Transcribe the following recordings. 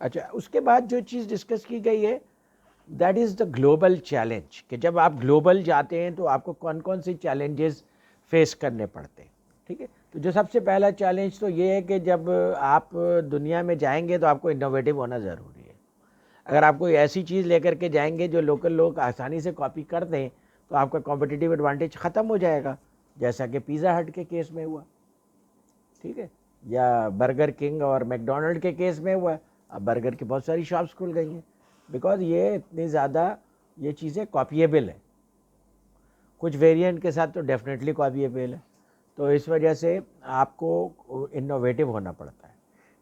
اچھا اس کے بعد جو چیز ڈسکس کی گئی ہے that is the global challenge, کہ جب آپ گلوبل جاتے ہیں تو آپ کو کون کون سے چیلنجز فیس کرنے پڑتے ہیں. ٹھیک ہے، تو جو سب سے پہلا چیلنج تو یہ ہے کہ جب آپ دنیا میں جائیں گے تو آپ کو انوویٹو ہونا ضروری ہے. اگر آپ کوئی ایسی چیز لے کر کے جائیں گے جو لوکل لوگ آسانی سے کاپی کر دیں تو آپ کا کمپٹیٹیو ایڈوانٹیج ختم ہو جائے گا، جیسا کہ پیزا ہٹ کے کیس میں ہوا. ٹھیک ہے، یا برگر کنگ اور میکڈونلڈ کے کیس میں ہوا. اب برگر کی بہت ساری شاپس کھل گئی ہیں بیکاز یہ اتنی زیادہ یہ چیزیں کاپیبل ہیں. کچھ ویریئنٹ کے ساتھ تو ڈیفینیٹلی کاپیبل ہے. تو اس وجہ سے آپ کو انوویٹو ہونا پڑتا ہے.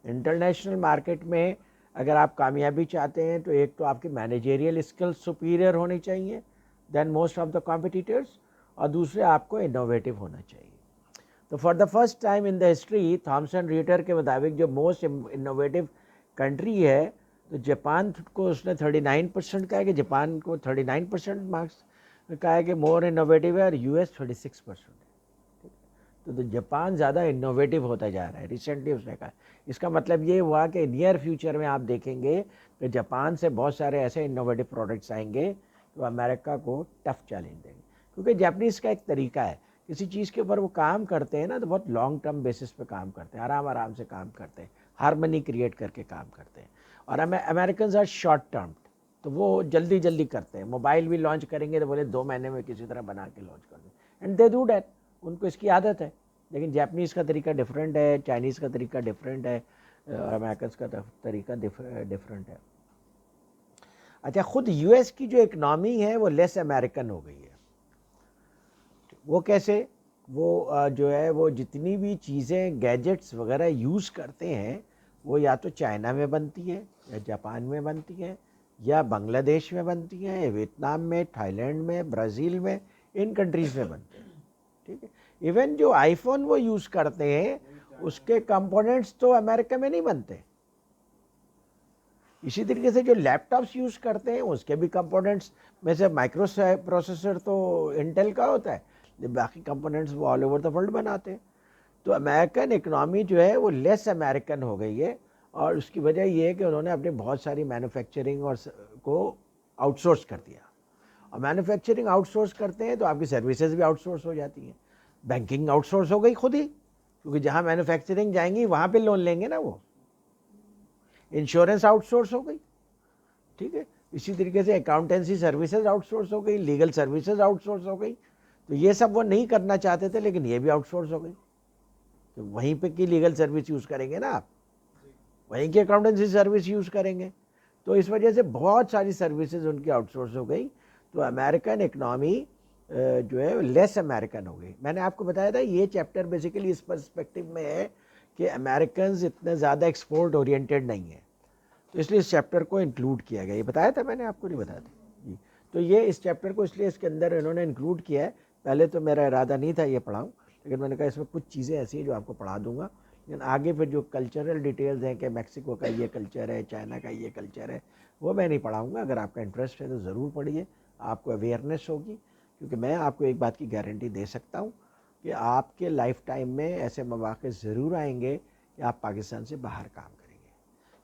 انٹرنیشنل مارکیٹ میں اگر آپ کامیابی چاہتے ہیں تو ایک تو آپ کی مینیجریل اسکلس سپیریئر ہونی چاہیے than most of the competitors, اور دوسرے آپ کو انوویٹو ہونا چاہیے. تو for the first time in the history Thomson Reuters کے مطابق جو موسٹ انوویٹو کنٹری ہے تو جاپان کو اس نے 39% کہا ہے کہ جاپان کو 39% مارکس کہا ہے کہ مور انوویٹو ہے، اور یو ایس 36% ہے. تو جاپان زیادہ انوویٹو ہوتا جا رہا ہے ریسنٹلی اس نے کہا. اس کا مطلب یہ ہوا کہ نیئر فیوچر میں آپ دیکھیں گے کہ جاپان سے بہت سارے ایسے انوویٹو پروڈکٹس آئیں گے جو امریکہ کو ٹف چیلنج دیں گے. کیونکہ جاپنیز کا ایک طریقہ ہے، کسی چیز کے اوپر وہ کام کرتے ہیں نا تو بہت لانگ ٹرم بیسس پہ کام کرتے ہیں، آرام آرام سے کام کرتے ہیں، ہارمنی کریٹ کر کے کام کرتے ہیں. اور امریکنز آر شارٹ ٹرم، تو وہ جلدی جلدی کرتے ہیں. موبائل بھی لانچ کریں گے تو بولے 2 مہینے میں کسی طرح بنا کے لانچ کر دیں، اینڈ دے ڈو دیٹ. ان کو اس کی عادت ہے. لیکن جاپنیز کا طریقہ ڈفرینٹ ہے، چائنیز کا طریقہ ڈفرینٹ ہے، اور امریکنز کا طریقہ ڈفرینٹ ہے. اچھا خود یو ایس کی جو اکنامی ہے وہ لیس امریکن ہو گئی ہے. وہ کیسے؟ وہ جو ہے وہ جتنی بھی چیزیں گیجٹس وغیرہ یوز کرتے ہیں وہ یا تو چائنا میں بنتی ہے یا جاپان میں بنتی ہے یا بنگلہ دیش میں بنتی ہیں یا ویتنام میں، تھائی لینڈ میں، برازیل میں، ان کنٹریز میں بنتی ہیں. ٹھیک ہے، ایون جو آئی فون وہ یوز کرتے ہیں اس کے کمپوننٹس تو امریکہ میں نہیں بنتے. اسی طریقے سے جو لیپ ٹاپس یوز کرتے ہیں اس کے بھی کمپوننٹس میں سے مائکرو پروسیسر تو انٹیل کا ہوتا ہے، باقی کمپوننٹس وہ آل اوور دا ورلڈ بناتے ہیں. تو امریکن اکنامی جو ہے وہ لیس امریکن ہو گئی ہے، اور اس کی وجہ یہ ہے کہ انہوں نے اپنی بہت ساری مینوفیکچرنگ اور کو آؤٹ سورس کر دیا. اور مینوفیکچرنگ آؤٹ سورس کرتے ہیں تو آپ کی سروسز بھی آؤٹ سورس ہو جاتی ہیں. بینکنگ آؤٹ سورس ہو گئی خود ہی، کیونکہ جہاں مینوفیکچرنگ جائیں گی وہاں پہ لون لیں گے نا وہ. انشورنس آؤٹ سورس ہو گئی. ٹھیک ہے، اسی طریقے سے اکاؤنٹنسی سروسز آؤٹ سورس ہو گئی، لیگل سروسز آؤٹ سورس ہو گئی. تو یہ سب وہ نہیں کرنا چاہتے تھے لیکن یہ بھی آؤٹ سورس ہو گئی. تو وہیں پہ کی لیگل سروس یوز کریں گے نا آپ، وہیں کی اکاؤنٹنسی سروس یوز کریں گے. تو اس وجہ سے بہت ساری سروسز ان کی آؤٹ سورس ہو گئی. تو امریکن اکنامی جو ہے لیس امریکن ہو گئی. میں نے آپ کو بتایا تھا یہ چیپٹر بیسیکلی اس پرسپیکٹو میں ہے کہ امریکنز اتنے زیادہ ایکسپورٹ اورینٹیڈ نہیں ہیں، تو اس لیے اس چیپٹر کو انکلوڈ کیا گیا. یہ بتایا تھا میں نے آپ کو، نہیں بتایا تھا جی. تو یہ اس چیپٹر کو اس لیے اس کے اندر انہوں نے انکلوڈ کیا ہے. پہلے تو میرا ارادہ نہیں تھا یہ پڑھاؤں، لیکن میں نے کہا اس میں کچھ چیزیں ایسی ہیں جو آپ کو پڑھا دوں گا. لیکن آگے پھر جو کلچرل ڈیٹیلز ہیں کہ میکسیکو کا یہ کلچر ہے، چائنا کا یہ کلچر ہے، وہ میں نہیں پڑھاؤں گا. اگر آپ کا انٹرسٹ ہے تو ضرور پڑھیے، آپ کو اویئرنیس ہوگی. کیونکہ میں آپ کو ایک بات کی گارنٹی دے سکتا ہوں کہ آپ کے لائف ٹائم میں ایسے مواقع ضرور آئیں گے کہ آپ پاکستان سے باہر کام کریں گے.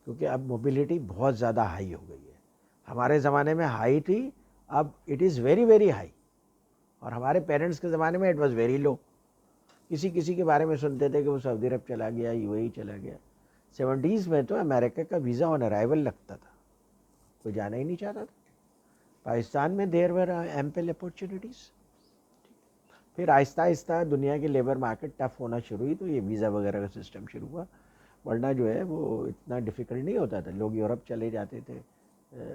کیونکہ اب موبیلٹی بہت زیادہ ہائی ہو گئی ہے. ہمارے زمانے میں ہائی تھی، اب it is very very high. اور ہمارے پیرنٹس کے زمانے میں اٹ واز ویری لو. کسی کسی کے بارے میں سنتے تھے کہ وہ سعودی عرب چلا گیا، یو اے ای چلا گیا. 70s میں تو امریکہ کا ویزا آن ارائیول لگتا تھا، کوئی جانا ہی نہیں چاہتا تھا. پاکستان میں دیر ور ایمپل اپورچونیٹیز. پھر آہستہ آہستہ دنیا کی لیبر مارکیٹ ٹف ہونا شروع ہوئی تو یہ ویزا وغیرہ کا سسٹم شروع ہوا. ورنہ جو ہے وہ اتنا ڈیفیکلٹ نہیں ہوتا تھا. لوگ یورپ چلے جاتے تھے،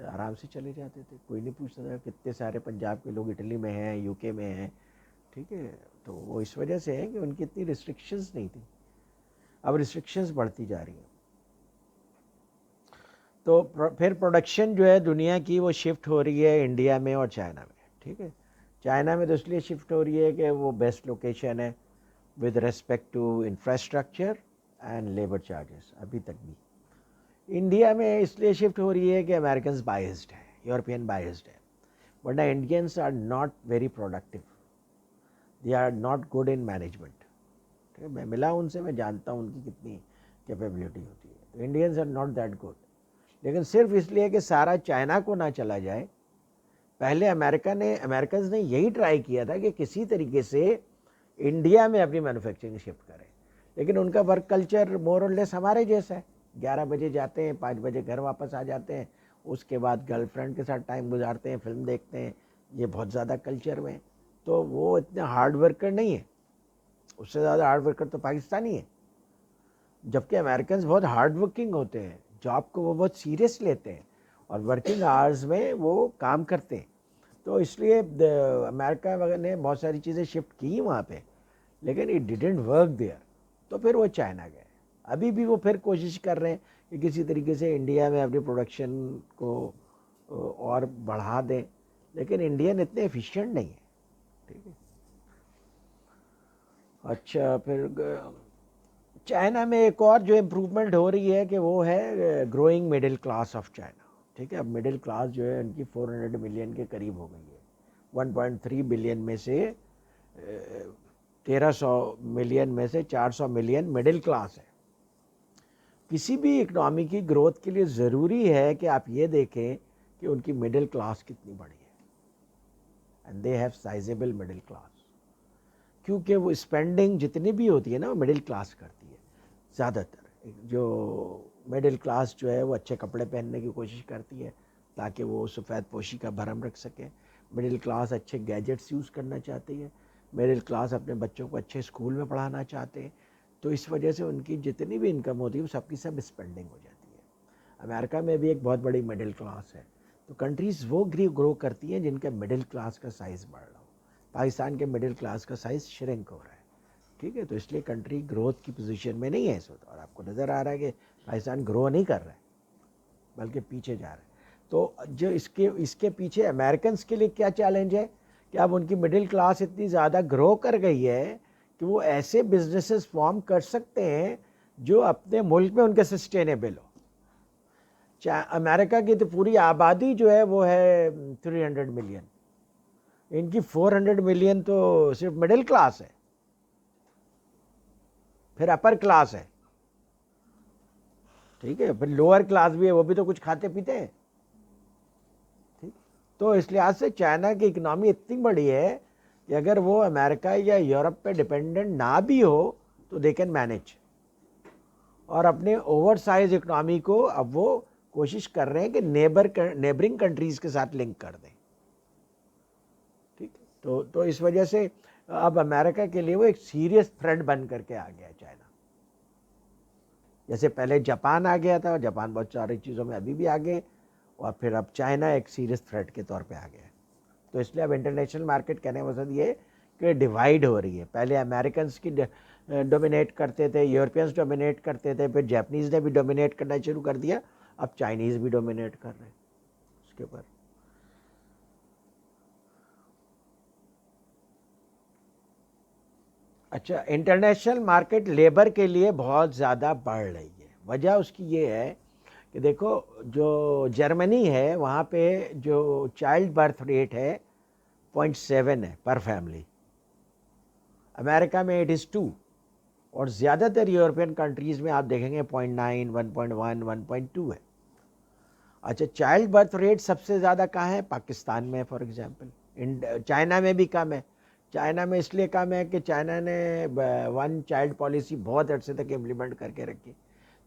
آرام سے چلے جاتے تھے، کوئی نہیں پوچھتا تھا. کتنے سارے پنجاب کے لوگ اٹلی میں ہیں، یو کے میں ہیں. ٹھیک ہے، تو وہ اس وجہ سے ہے کہ ان کی اتنی ریسٹرکشنز نہیں تھیں. اب ریسٹرکشنز بڑھتی جا رہی ہیں. تو پھر پروڈکشن جو ہے دنیا کی وہ شفٹ ہو رہی ہے انڈیا میں اور چائنا میں. ٹھیک ہے، چائنا میں تو اس لیے شفٹ ہو رہی ہے کہ وہ بیسٹ لوکیشن ہے with respect to infrastructure and labour charges. ابھی تک بھی انڈیا میں اس لیے شفٹ ہو رہی ہے کہ امریکنز بائزڈ ہیں، یورپین بائزڈ ہیں. ورنہ Indians are not very productive, they are not good in management. میں ملا ان سے، میں جانتا ہوں ان کی کتنی کیپیبلٹی ہوتی ہے. تو Indians are not that good. لیکن صرف اس لیے کہ سارا چائنا کو نہ چلا جائے. پہلے امریکنز نے یہی ٹرائی کیا تھا کہ کسی طریقے سے انڈیا میں اپنی مینوفیکچرنگ شفٹ کریں, لیکن ان کا ورک کلچر مور اور لیس ہمارے جیسا ہے. 11 بجے جاتے ہیں, 5 بجے گھر واپس آ جاتے ہیں, اس کے بعد گرل فرینڈ کے ساتھ ٹائم گزارتے ہیں, فلم دیکھتے ہیں. یہ بہت زیادہ کلچر میں, تو وہ اتنے ہارڈ ورکر نہیں ہے. اس سے زیادہ ہارڈ ورکر تو پاکستانی ہے, جبکہ امریکنز بہت ہارڈ ورکنگ ہوتے ہیں, جاب کو وہ بہت سیریس لیتے ہیں اور ورکنگ آورز میں وہ کام کرتے ہیں. تو اس لیے امریکہ نے بہت ساری چیزیں شفٹ کی وہاں پہ, لیکن اٹ ڈیڈنٹ ورک دیئر. تو پھر وہ چائنا گئے. ابھی بھی وہ پھر کوشش کر رہے ہیں کہ کسی طریقے سے انڈیا میں اپنی پروڈکشن کو اور بڑھا دیں, لیکن انڈین اتنے ایفیشینٹ نہیں ہے. ٹھیک ہے. اچھا, پھر چائنا میں ایک اور جو امپروومنٹ ہو رہی ہے کہ وہ ہے growing middle class of China. ٹھیک ہے, اب مڈل کلاس جو ہے ان کی 400 ملین کے قریب ہو گئی ہے. 1.3 بلین میں سے 1300 ملین میں سے 400 ملین مڈل کلاس ہے. کسی بھی اکنامی کی گروتھ کے لیے ضروری ہے کہ آپ یہ دیکھیں کہ ان کی مڈل کلاس کتنی بڑی ہے, and they have sizeable middle class. کیونکہ وہ اسپینڈنگ جتنی بھی ہوتی ہے نا وہ مڈل کلاس کرتی ہے زیادہ تر. جو مڈل کلاس جو ہے وہ اچھے کپڑے پہننے کی کوشش کرتی ہے تاکہ وہ سفید پوشی کا بھرم رکھ سکے. مڈل کلاس اچھے گیجٹس یوز کرنا چاہتی ہے. مڈل کلاس اپنے بچوں کو اچھے اسکول میں پڑھانا چاہتے ہیں. تو اس وجہ سے ان کی جتنی بھی انکم ہوتی ہے وہ سب کی سب اسپینڈنگ ہو جاتی ہے. امریکہ میں بھی ایک بہت بڑی مڈل کلاس ہے. تو کنٹریز وہ گرو کرتی ہیں جن کا مڈل کلاس کا سائز بڑھ رہا ہو. پاکستان کے مڈل کلاس کا سائز شرنک ہو رہا ہے. ٹھیک ہے, تو اس لیے کنٹری گروتھ کی پوزیشن میں نہیں ہے اس وقت, اور آپ کو نظر آ رہا ہے کہ پاکستان گرو نہیں کر رہا ہے بلکہ پیچھے جا رہا ہے. تو جو اس کے پیچھے امریکنز کے لیے کیا چیلنج ہے کہ اب ان کی مڈل کلاس اتنی زیادہ گرو کر گئی ہے کہ وہ ایسے بزنسز فارم کر سکتے ہیں جو اپنے ملک میں ان کے سسٹینیبل ہو. امریکہ کی تو پوری آبادی جو ہے وہ ہے 300 ملین, ان کی 400 ملین تو صرف مڈل کلاس ہے, پھر اپر کلاس ہے. ٹھیک ہے, پھر لوور کلاس بھی ہے, وہ بھی تو کچھ کھاتے پیتے ہیں. ٹھیک, تو اس لحاظ سے چائنا کی اکنامی اتنی بڑی ہے کہ اگر وہ امریکہ یا یورپ پہ ڈپینڈنٹ نہ بھی ہو تو دے کین مینیج. اور اپنے اوور سائز اکنامی کو اب وہ کوشش کر رہے ہیں کہ نیبرنگ کنٹریز کے ساتھ لنک کر دیں. ٹھیک, تو اس وجہ سے اب امریکہ کے لیے وہ ایک سیریس تھریٹ بن کر کے آ گیا چائنا. جیسے پہلے جاپان آ گیا تھا, جاپان بہت ساری چیزوں میں ابھی بھی آگے, اور پھر اب چائنا ایک سیریس تھریٹ کے طور پہ آ گیا ہے. تو اس لیے اب انٹرنیشنل مارکیٹ کہنے کا مقصد یہ کہ ڈیوائیڈ ہو رہی ہے. پہلے امریکنز کی ڈومینیٹ کرتے تھے, یورپینز ڈومینیٹ کرتے تھے, پھر جاپنیز نے بھی ڈومینیٹ کرنا شروع کر دیا, اب چائنیز بھی ڈومینیٹ کر رہے ہیں اس کے اوپر. اچھا, انٹرنیشنل مارکیٹ لیبر کے لیے بہت زیادہ بڑھ رہی ہے. وجہ اس کی یہ ہے کہ دیکھو جو جرمنی ہے وہاں پہ جو چائلڈ برتھ ریٹ ہے 0.7 ہے پر فیملی. امریکہ میں 2, اور زیادہ تر یورپین کنٹریز میں آپ دیکھیں گے 0.9, 1.1, 1.2 ہے. اچھا, چائلڈ برتھ ریٹ سب سے زیادہ کہاں ہے؟ پاکستان میں فار ایگزامپل. چائنا میں بھی کم ہے. چائنا میں اس لیے کم ہے کہ چائنا نے 1 چائلڈ پالیسی بہت عرصے تک امپلیمنٹ کر کے رکھی,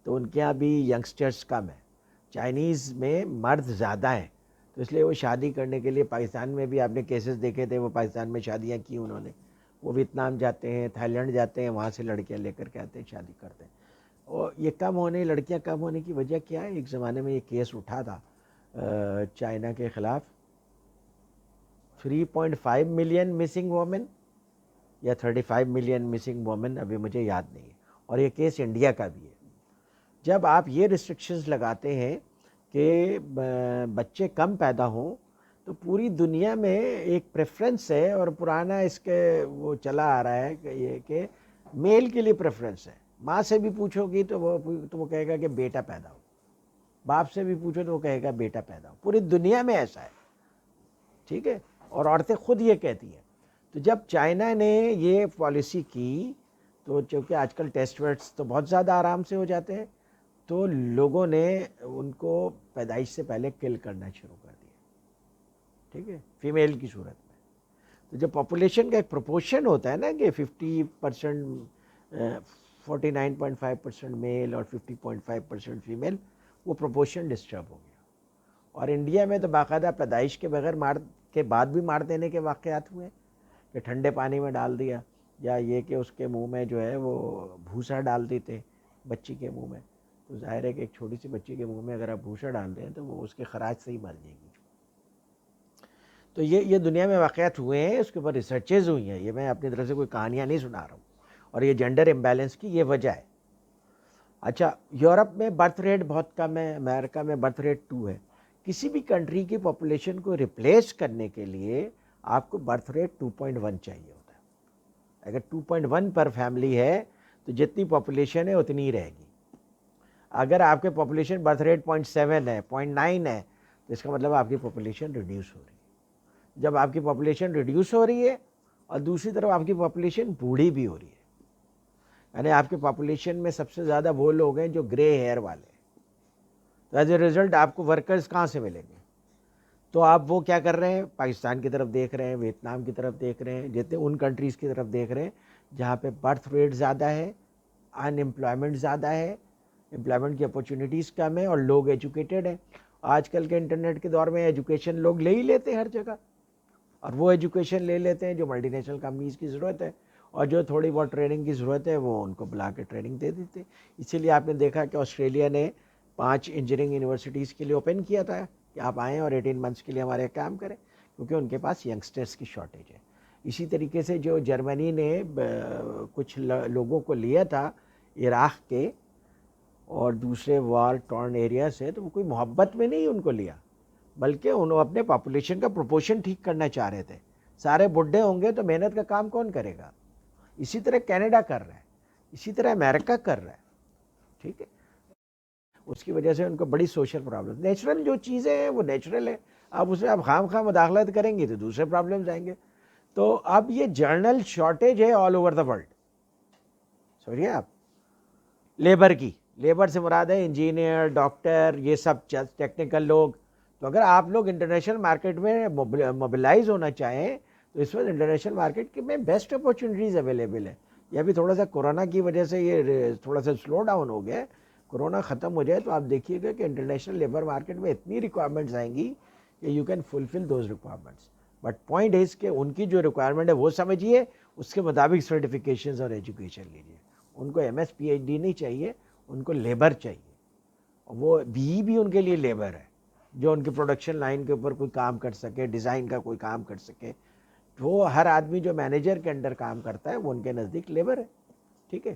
تو ان کے یہاں بھی ینگسٹرز کم ہیں. چائنیز میں مرد زیادہ ہیں, تو اس لیے وہ شادی کرنے کے لیے پاکستان میں بھی آپ نے کیسز دیکھے تھے, وہ پاکستان میں شادیاں کی انہوں نے. وہ ویتنام جاتے ہیں, تھائی لینڈ جاتے ہیں, وہاں سے لڑکیاں لے کر کے آتے ہیں, شادی کرتے ہیں. اور یہ لڑکیاں کم ہونے کی وجہ کیا ہے؟ ایک زمانے میں یہ کیس اٹھا تھا چائنا کے خلاف, 3.5 ملین مسنگ وومن یا 35 ملین مسنگ وومن, ابھی مجھے یاد نہیں ہے. اور یہ کیس انڈیا کا بھی ہے. جب آپ یہ ریسٹرکشنز لگاتے ہیں کہ بچے کم پیدا ہوں, تو پوری دنیا میں ایک پریفرنس ہے, اور پرانا اس کے وہ چلا آ رہا ہے کہ یہ کہ میل کے لیے پریفرنس ہے. ماں سے بھی پوچھو گی تو وہ کہے گا کہ بیٹا پیدا ہو, باپ سے بھی پوچھو تو وہ کہے گا بیٹا پیدا ہو. پوری دنیا میں ایسا ہے. ٹھیک ہے, اور عورتیں خود یہ کہتی ہیں. تو جب چائنا نے یہ پالیسی کی, تو چونکہ آج کل ٹیسٹ ویٹس تو بہت زیادہ آرام سے ہو جاتے ہیں, تو لوگوں نے ان کو پیدائش سے پہلے کل کرنا شروع کر دیا، ٹھیک ہے، فیمیل کی صورت میں. تو جب پاپولیشن کا ایک پروپورشن ہوتا ہے نا کہ 50%، 49.5% میل اور 50.5% فیمیل، وہ پروپورشن ڈسٹرب ہو گیا. اور انڈیا میں تو باقاعدہ پیدائش کے بغیر کے بعد بھی مار دینے کے واقعات ہوئے کہ ٹھنڈے پانی میں ڈال دیا، یا یہ کہ اس کے منہ میں جو ہے وہ بھوسا ڈال دیتے بچی کے منہ میں. تو ظاہر ہے کہ ایک چھوٹی سی بچی کے منہ میں اگر آپ بھوسا ڈال دیں تو وہ اس کے خراج سے ہی مر جائے گی. تو یہ دنیا میں واقعات ہوئے ہیں، اس کے اوپر ریسرچز ہوئی ہیں. یہ میں اپنی طرف سے کوئی کہانیاں نہیں سنا رہا ہوں. اور یہ جینڈر امبیلنس کی یہ وجہ ہے. اچھا، یورپ میں برتھ ریٹ بہت کم ہے، امریکہ میں برتھ ریٹ 2 ہے. کسی بھی کنٹری کی پاپولیشن کو ریپلیس کرنے کے لیے آپ کو برتھ ریٹ 2.1 چاہیے ہوتا ہے. اگر 2.1 پر فیملی ہے تو جتنی پاپولیشن ہے اتنی ہی رہے گی. اگر آپ کے پاپولیشن برتھ ریٹ 0.7 ہے، 0.9 ہے، تو اس کا مطلب آپ کی پاپولیشن ریڈیوس ہو رہی ہے. جب آپ کی پاپولیشن ریڈیوس ہو رہی ہے اور دوسری طرف آپ کی پاپولیشن بوڑھی بھی ہو رہی ہے، یعنی آپ کی پاپولیشن میں سب سے زیادہ وہ لوگ ہیں جو گرے ہیئر والے ہیں، تو ایز اے ریزلٹ آپ کو ورکرز کہاں سے ملیں گے؟ تو آپ وہ کیا کر رہے ہیں؟ پاکستان کی طرف دیکھ رہے ہیں، ویتنام کی طرف دیکھ رہے ہیں، جتنے ان کنٹریز کی طرف دیکھ رہے ہیں جہاں پہ برتھ ریٹ زیادہ ہے، ان امپلائمنٹ زیادہ ہے، امپلائمنٹ کی اپرچونیٹیز کم ہے اور لوگ ایجوکیٹڈ ہیں. آج کل کے انٹرنیٹ کے دور میں ایجوکیشن لوگ لے ہی لیتے ہیں ہر جگہ، اور وہ ایجوکیشن لے لیتے ہیں جو ملٹی نیشنل کمپنیز کی ضرورت ہے، اور جو تھوڑی بہت ٹریننگ کی ضرورت ہے وہ ان کو بلا کے ٹریننگ دے دیتے. اسی لیے آپ نے دیکھا کہ آسٹریلیا نے 5 انجینئرنگ یونیورسٹیز کے لیے اوپن کیا تھا کہ آپ آئیں اور 18 منتھس کے لیے ہمارے کام کریں، کیونکہ ان کے پاس ینگسٹرز کی شارٹیج ہے. اسی طریقے سے جو جرمنی نے کچھ لوگوں کو لیا تھا عراق کے اور دوسرے وار ٹورن ایریا سے، تو وہ کوئی محبت میں نہیں ان کو لیا، بلکہ انہوں اپنے پاپولیشن کا پروپورشن ٹھیک کرنا چاہ رہے تھے. سارے بڈھے ہوں گے تو محنت کا کام کون کرے گا؟ اسی طرح کینیڈا کر رہا ہے، اسی طرح امریکہ کر رہا ہے، ٹھیک ہے. اس کی وجہ سے ان کو بڑی سوشل پرابلم. نیچرل جو چیزیں ہیں وہ نیچرل ہے، اب اس میں آپ خام خواہ مداخلت کریں گے تو دوسرے پرابلمز آئیں گے. تو اب یہ جرنل شارٹیج ہے آل اوور دا ورلڈ. سمجھیے آپ، لیبر کی، لیبر سے مراد ہے انجینئر، ڈاکٹر، یہ سب ٹیکنیکل لوگ. تو اگر آپ لوگ انٹرنیشنل مارکیٹ میں موبلائز ہونا چاہیں تو اس وقت انٹرنیشنل مارکیٹ میں بیسٹ اپورچونیٹیز اویلیبل ہیں. یہ ابھی تھوڑا سا کورونا کی وجہ سے یہ تھوڑا سا سلو ڈاؤن ہو گیا. کورونا ختم ہو جائے تو آپ دیکھیے گا کہ انٹرنیشنل لیبر مارکیٹ میں اتنی ریکوائرمنٹس آئیں گی کہ you can fulfil those requirements. But point is کہ ان کی جو ریکوائرمنٹ ہے وہ سمجھیے، اس کے مطابق سرٹیفکیشنز اور ایجوکیشن لیجیے. ان کو M S P H D نہیں چاہیے، ان کو لیبر چاہیے. وہ بھی ان کے لیے لیبر ہے جو ان کی پروڈکشن لائن کے اوپر کوئی کام کر سکے، ڈیزائن کا کوئی کام کر سکے. وہ ہر آدمی جو مینیجر کے انڈر کام کرتا ہے وہ ان کے نزدیک لیبر ہے، ٹھیک ہے.